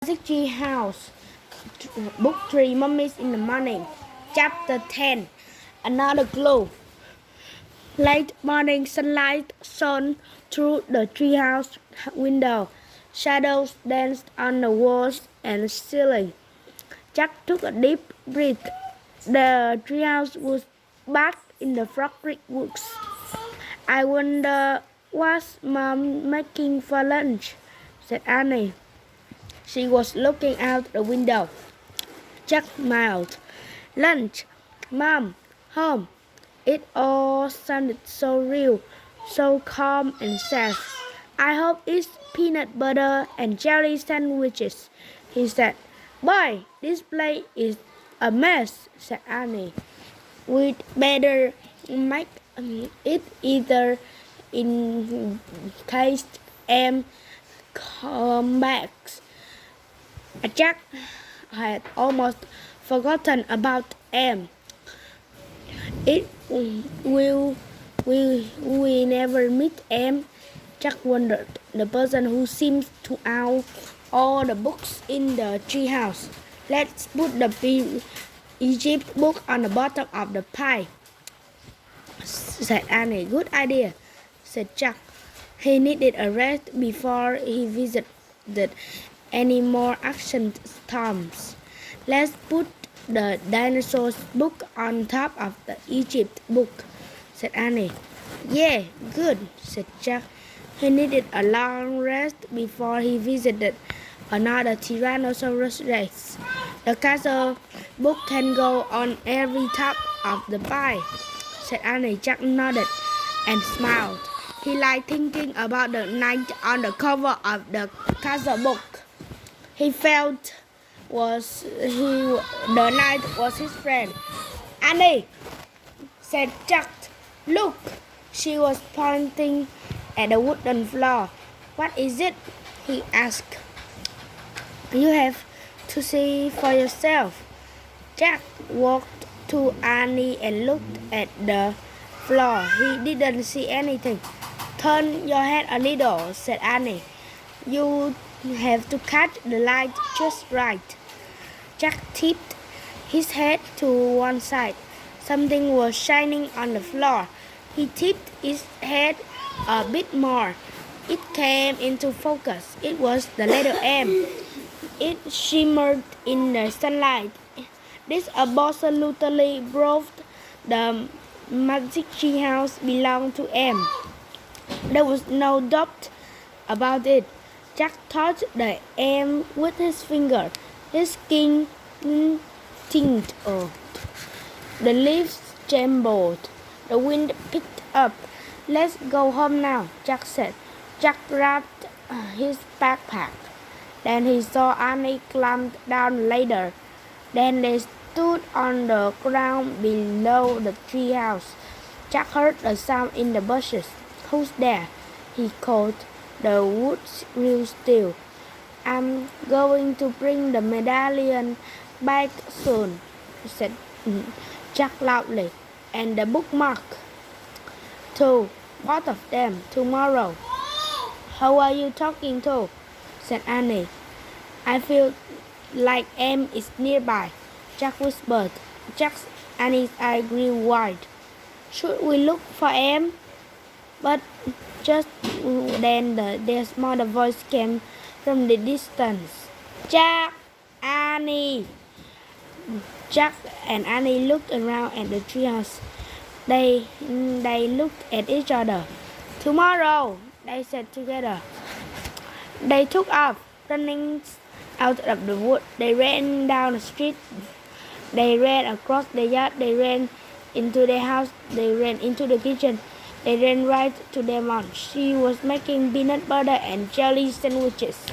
Magic Tree House, Book 3, Mummies in the Morning, Chapter 10, Another Glow. Late morning sunlight shone through the treehouse window. Shadows danced on the walls and ceiling. Jack took a deep breath. The treehouse was back in the Frog Creek woods. I wonder what's Mom making for lunch, said Annie. She was looking out the window. Jack smiled. Lunch, Mom, home. It all sounded so real, so calm and safe. I hope it's peanut butter and jelly sandwiches, he said. Boy, this place is a mess, said Annie. We'd better make it either in case Em come back. Jack had almost forgotten about Em. It will we never meet Em? Jack wondered. The person who seems to own all the books in the treehouse. Let's put the Egypt book on the bottom of the pie, said Annie. Good idea, said Jack. He needed a rest before he visited any more action storms. Let's put the dinosaurs book on top of the Egypt book, said Annie. Yeah, good, said Jack. He needed a long rest before he visited another Tyrannosaurus Rex. The castle book can go on every top of the pie, said Annie. Jack nodded and smiled. He liked thinking about the night on the cover of the castle book. He felt the night was his friend. Annie, said Jack, look. She was pointing at the wooden floor. What is it? He asked. You have to see for yourself. Jack walked to Annie and looked at the floor. He didn't see anything. Turn your head a little, said Annie. You have to catch the light just right. Jack tipped his head to one side. Something was shining on the floor. He tipped his head a bit more. It came into focus. It was the letter M. It shimmered in the sunlight. This absolutely proved the Magic Tree House belonged to M. There was no doubt about it. Jack touched the M with his finger. His skin tingled. The leaves trembled. The wind picked up. Let's go home now, Jack said. Jack grabbed his backpack. Then he saw Annie climb down the ladder. Then they stood on the ground below the treehouse. Jack heard a sound in the bushes. Who's there? He called. The woods grew still. I'm going to bring the medallion back soon, said Jack loudly. And the bookmark, too, both of them, tomorrow. How are you talking to? Said Annie. I feel like Em is nearby, Jack whispered. Jack's Annie's eyes grew wide. Should we look for Em? But just then their smaller voice came from the distance. Jack! Annie! Jack and Annie looked around at the treehouse. They looked at each other. Tomorrow, they said together. They took off, running out of the wood. They ran down the street. They ran across the yard. They ran into the house. They ran into the kitchen. They ran right to their mom. She was making peanut butter and jelly sandwiches.